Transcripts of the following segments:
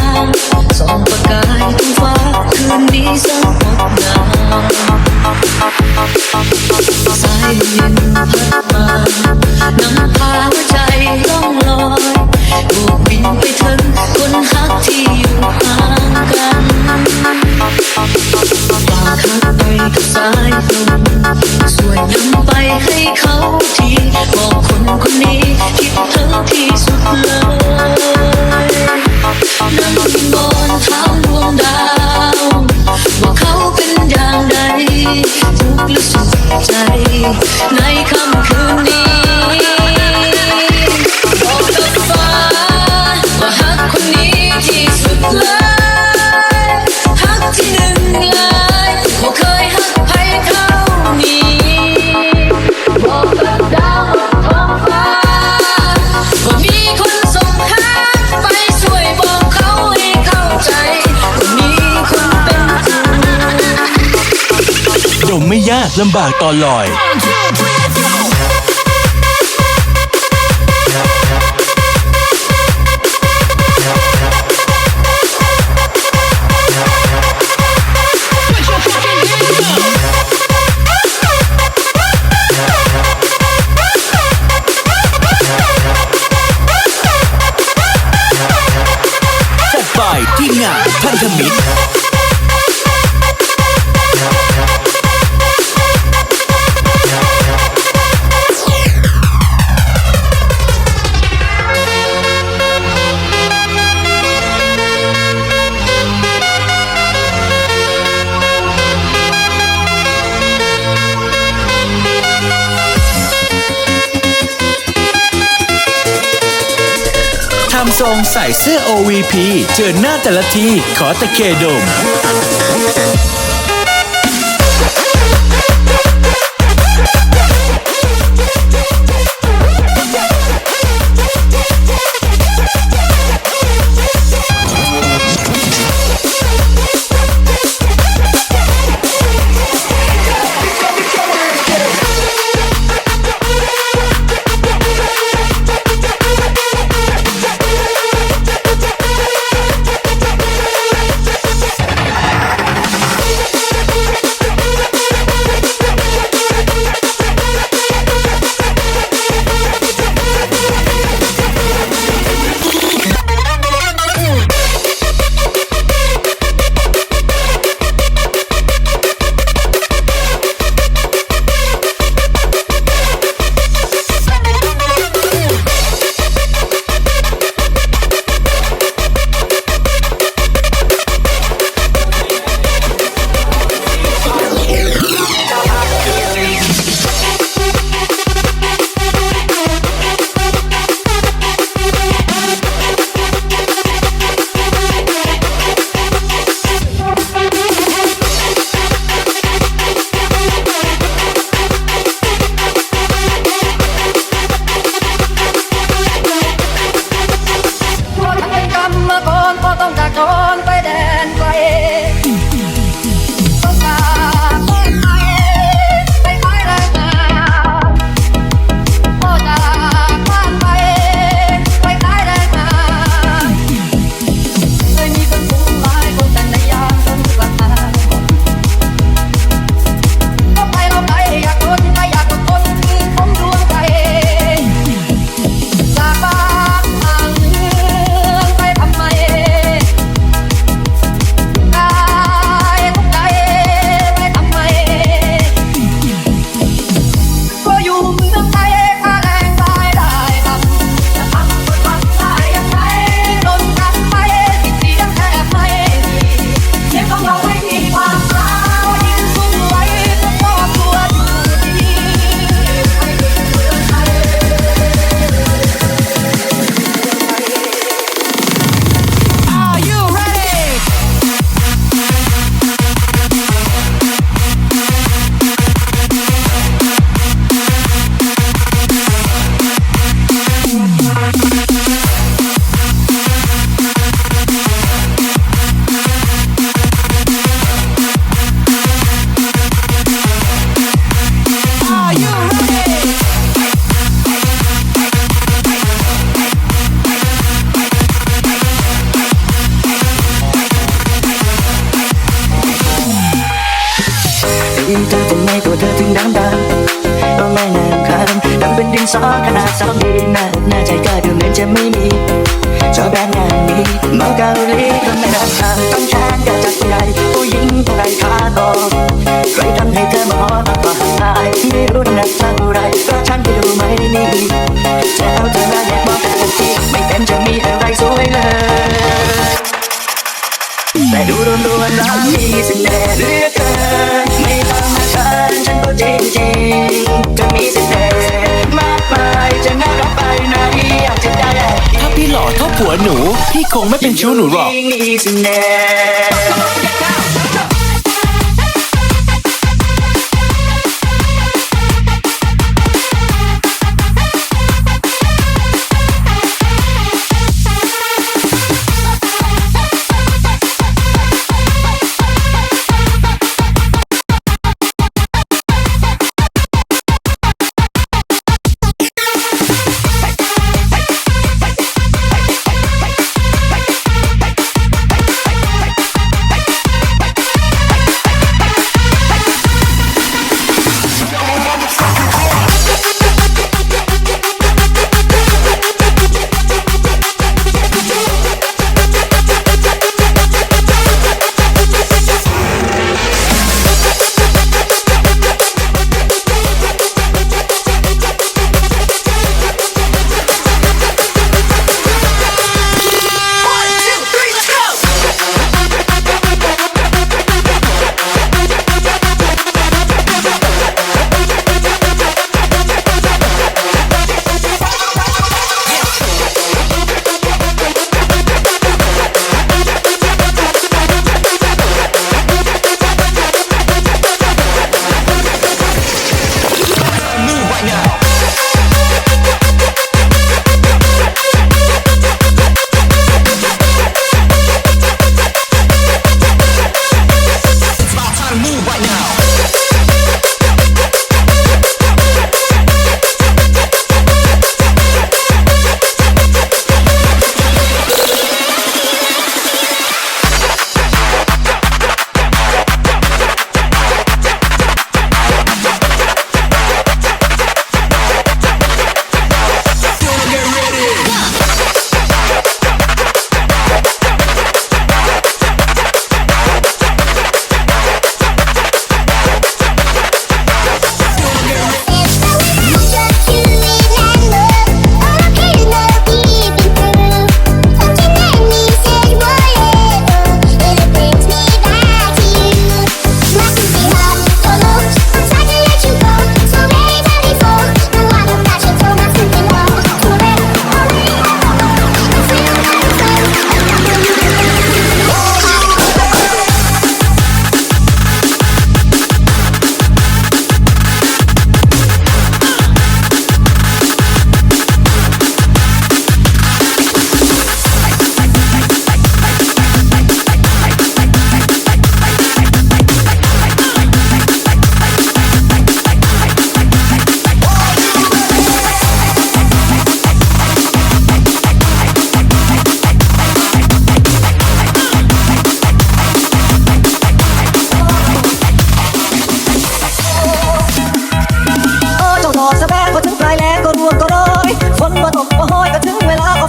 างส่องประกายท้องฟ้าคืนนี้สงบงามสายลมเย็นพัดมานำพาหัวใจล่องลอยโบกบินไปถึงคนฮักที่อยู่ห่างกันฝากฮักไปกับสายลมสวยนำไปให้เขาทีบอกคนคนนี้คิดถึงที่สุดเลยนั่งบนเท้าดวงดาวว่าเขาเป็นอย่างใดทุกข์หรือสุขใจในค่ำคืนนี้บอกกับฟ้าว่าฮักคนนี้ที่สุดเลยฮักที่หนึ่งเลยบ่เคยฮักใครเท่านี้บอกกับดาวบนท้องฟ้าว่ามีคนส่งฮักไปช่วยบอกเขาให้เข้าใจว่ามีคนเป็นจริงดมไม่ยากลำบากตอนลอยจัดไปที่งานพันธมิตรทำทรงใส่เสื้อ OVP เจอหน้าแต่ละทีขอตะเคดม เธอทำไมตัวเธอถึงดังก็ไม่นานครับดังเป็นดินสอขนาด2 ดีหน้าใจก็ดูเหมือนจะไม่มีชอบแบบงานนี้เมาเกาหลีก็ไม่รับทางต้องฉันก็จัดใหญ่ผู้หญิงผู้ใดขาตอใครทำให้เธอมาหอมากตายไม่รู้นักเท่าไรก็ฉันไปดูไม่นี่จะเอาเธอมาแยกมองแต่ทีไม่เป็นจะมีอะไรสวยเลยแต่ดูรวมๆแล้วมีเสน่ห์เหลือเกินไม่ต้องมาเชิญฉันก็จริงๆจะมีเสน่ห์มากมายจะน่ารักไปไหนอยากจะได้ ถ้าพี่หล่อเท่าผัวหนู พี่คงไม่เป็นชู้หนูหรอก มีเสน่ห์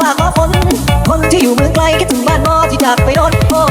ฝากขอฝนคนที่อยู่เมืองไกลคิดถึงบ้านนอที่จากไปโดนโอ้